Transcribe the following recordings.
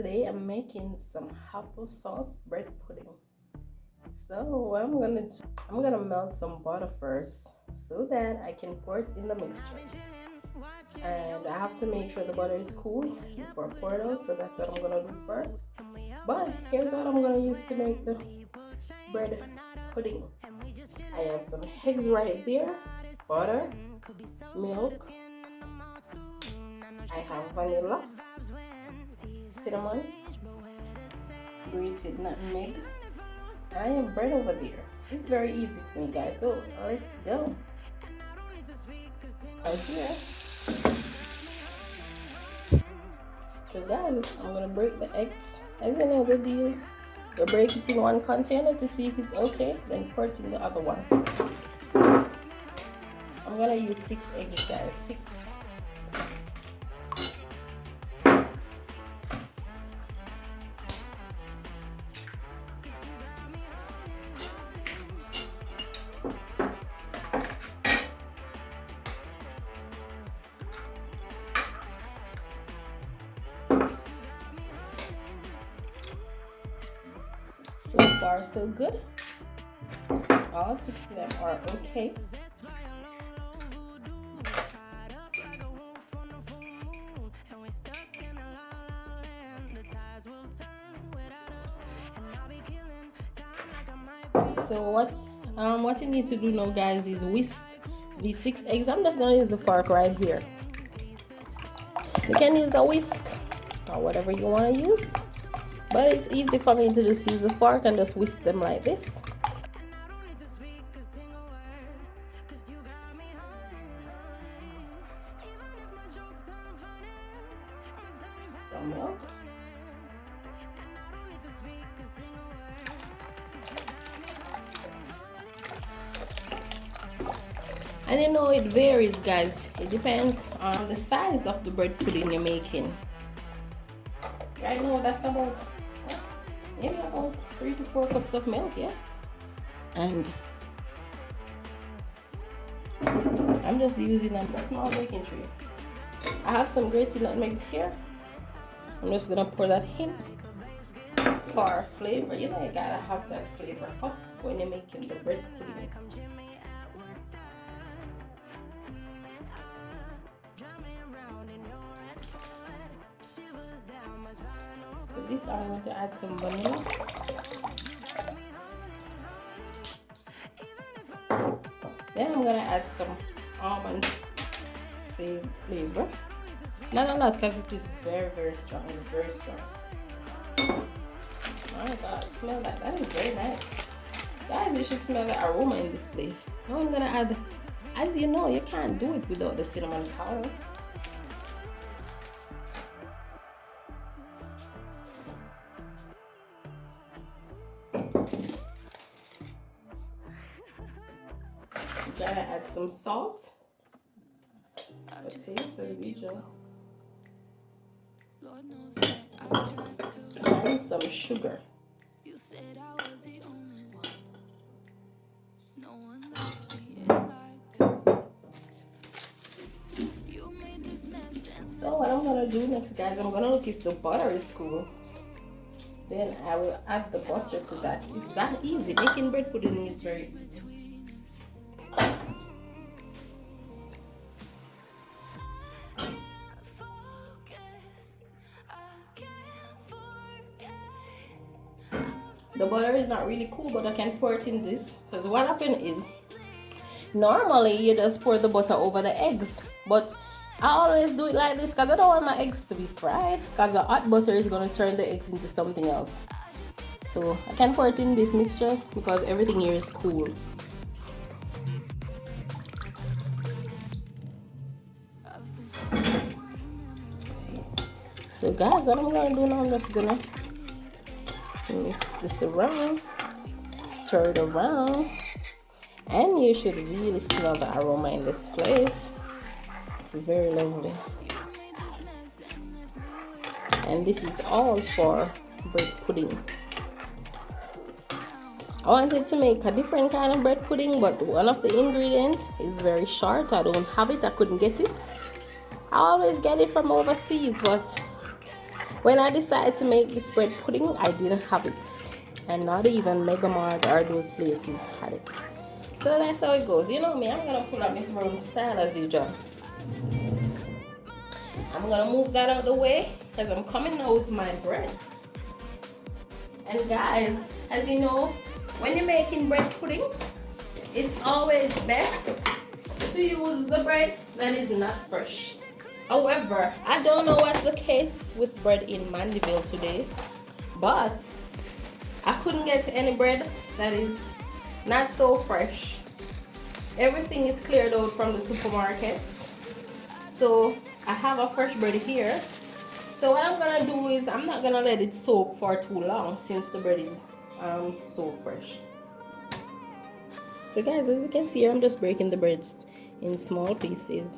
today I'm making some applesauce bread pudding. So what I'm gonna melt some butter first so that I can pour it in the mixture. And I have to make sure the butter is cool before I pour it out, so that's what I'm gonna do first. But here's what I'm gonna use to make the bread pudding. I have some eggs right there, butter, milk, I have vanilla, cinnamon, grated nutmeg. I have bread over there. It's very easy to make, guys. So let's go. Right here. So guys, I'm gonna break the eggs. As you know the deal, you break it in one container to see if it's okay, then pour it in the other one. I'm gonna use 6 eggs, guys. 6. So far, so good. All 6 of them are okay. So what you need to do now, guys, is whisk these 6 eggs. I'm just gonna use a fork right here. You can use a whisk or whatever you want to use, but it's easy for me to just use a fork and just whisk them like this. Some milk. And you know, it varies, guys. It depends on the size of the bread pudding you're making. Right now, that's about maybe about 3 to 4 cups of milk, yes. And I'm just using a small baking tray. I have some grated nutmegs here. I'm just gonna pour that in for flavor. You know, you gotta have that flavor up when you're making the bread pudding. For this, I'm going to add some vanilla. Then I'm going to add some almond flavor. Not a lot, because it is very, very strong. It's very strong. My God, smell that. That is very nice. Guys, you should smell the aroma in this place. Now I'm going to add, as you know, you can't do it without the cinnamon powder. You gotta add some salt, a taste as usual, and some sugar. So what I'm gonna do next, guys, I'm gonna look if the butter is cool. Then I will add the butter to that. It's that easy. Making bread pudding is very easy. The butter is not really cool, but I can pour it in this, because what happened is normally you just pour the butter over the eggs, but I always do it like this because I don't want my eggs to be fried, because the hot butter is going to turn the eggs into something else. So I can pour it in this mixture because everything here is cool. So guys, what I'm going to do now, I'm just going to mix this around, stir it around, and you should really smell the aroma in this place. Very lovely. And this is all for bread pudding. I wanted to make a different kind of bread pudding, but one of the ingredients is very short. I don't have it. I couldn't get it. I always get it from overseas, but When I decided to make this bread pudding, I didn't have it, and not even Mega Mart or those places had it. So that's how it goes. You know me, I'm gonna pull out Miss Brown style as usual. I'm gonna move that out of the way because I'm coming now with my bread. And guys, as you know, when you're making bread pudding, it's always best to use the bread that is not fresh. However, I don't know what's the case with bread in Mandeville today, but I couldn't get any bread that is not so fresh. Everything is cleared out from the supermarkets, so I have a fresh bread here. So what I'm gonna do is I'm not gonna let it soak for too long since the bread is so fresh. So guys, as you can see, I'm just breaking the breads in small pieces.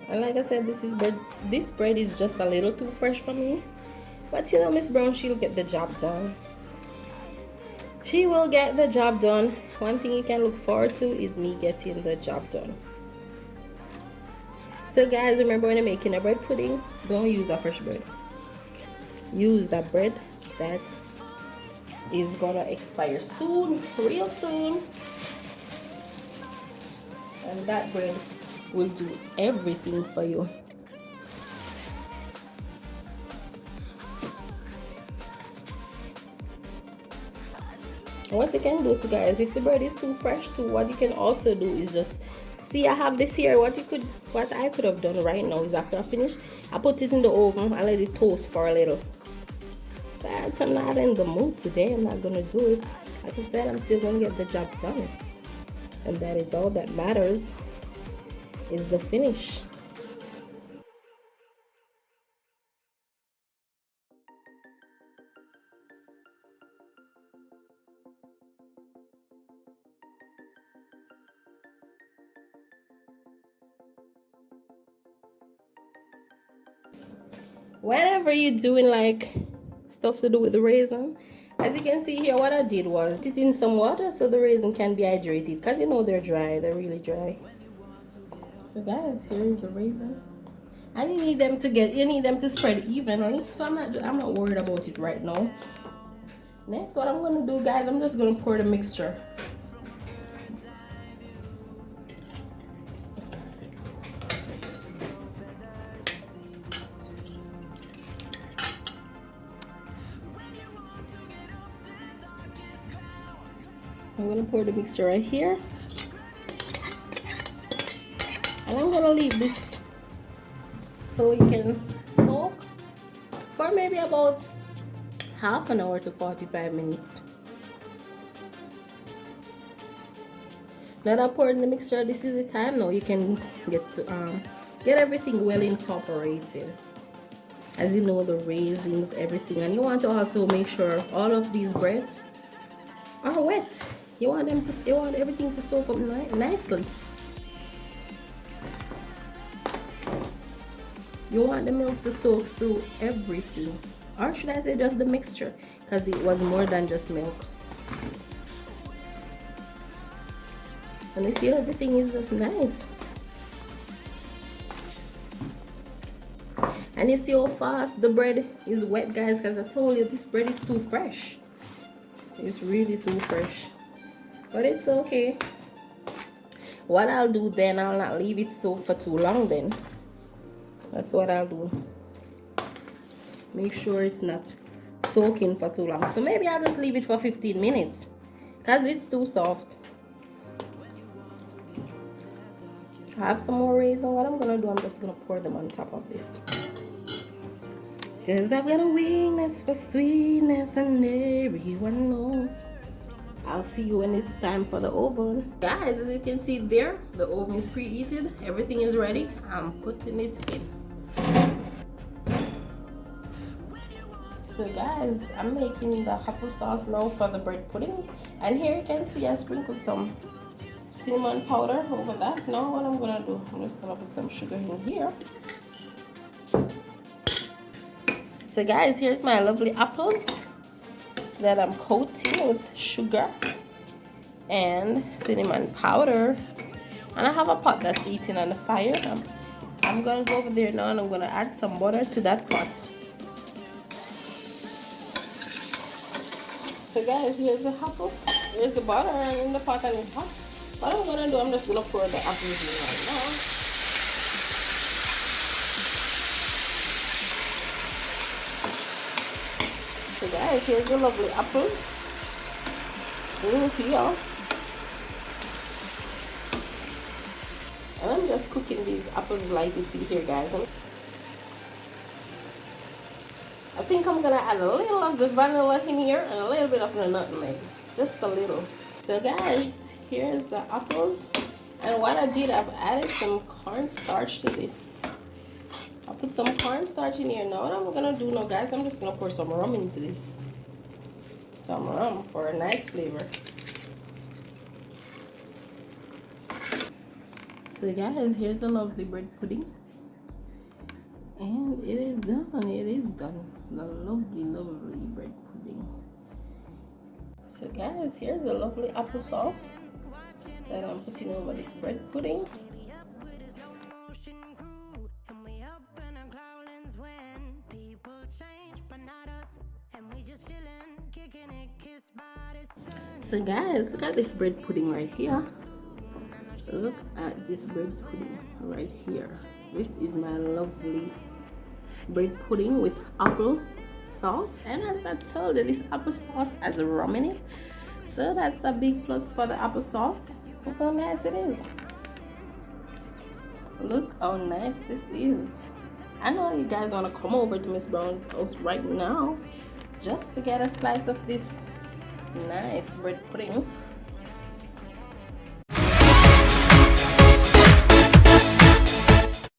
And like I said, this bread is just a little too fresh for me. But you know, Miss Brown, she'll get the job done. She will get the job done. One thing you can look forward to is me getting the job done. So guys, remember when you're making a bread pudding, don't use a fresh bread. Use a bread that is gonna expire soon, real soon. And that bread will do everything for you. What you can do to guys, if the bread is too fresh too, what you can also do is just see, I have this here. What I could have done right now is after I finish, I put it in the oven. I let it toast for a little. But I'm not in the mood today. I'm not gonna do it. Like I said, I'm still gonna get the job done, and that is all that matters, is the finish. Whenever you're doing like stuff to do with the raisin, as you can see here, what I did was put it in some water so the raisin can be hydrated, because you know they're dry, they're really dry. So guys, here's the raisin. And you need them to spread evenly, so I'm not worried about it right now. Next, what I'm gonna do, guys, I'm just gonna pour the mixture. I'm gonna pour the mixture right here, and I'm gonna leave this so it can soak for maybe about half an hour to 45 minutes. Now that I poured in the mixture, this is the time now you can get everything well incorporated. As you know, the raisins, everything, and you want to also make sure all of these breads are wet. You want everything to soak up nicely. You want the milk to soak through everything, or should I say just the mixture, because it was more than just milk. And you see, everything is just nice. And you see how fast the bread is wet, guys, because I told you this bread is too fresh. It's really too fresh, but it's okay. What I'll do then, I'll not leave it soak for too long then. That's what I'll do. Make sure it's not soaking for too long. So maybe I'll just leave it for 15 minutes because it's too soft. I have some more raisins. What I'm gonna do, I'm just gonna pour them on top of this, because I've got a weakness for sweetness and everyone knows. I'll see you when it's time for the oven. Guys, as you can see there, the oven is preheated. Everything is ready. I'm putting it in. So guys, I'm making the applesauce now for the bread pudding. And here you can see I sprinkled some cinnamon powder over that. Now what I'm gonna do, I'm just gonna put some sugar in here. So guys, here's my lovely apples that I'm coating with sugar and cinnamon powder. And I have a pot that's heating on the fire. I'm gonna go over there now and I'm gonna add some butter to that pot. So guys, here's the apple, here's the butter, and in the pot and it's hot. What I'm gonna do, I'm just gonna pour the apples in right now. So guys, here's the lovely apples. Here. And I'm just cooking these apples like you see here, guys. I think I'm gonna add a little of the vanilla in here and a little bit of the nutmeg, just a little. So guys, here's the apples, and what I did, I've added some cornstarch to this. I put some cornstarch in here. Now what I'm gonna do now, guys, I'm just gonna pour some rum into this. Some rum for a nice flavor. So guys, here's the lovely bread pudding. And it is done. It is done. The lovely bread pudding. So guys, here's the lovely applesauce that I'm putting over this bread pudding. So guys, look at this bread pudding right here. Look at this bread pudding right here. This is my lovely bread pudding with apple sauce, and as I told you, this apple sauce has rum in it, so that's a big plus for the apple sauce. Look how nice it is. Look how nice this is. I know you guys want to come over to Miss Brown's house right now just to get a slice of this nice bread pudding.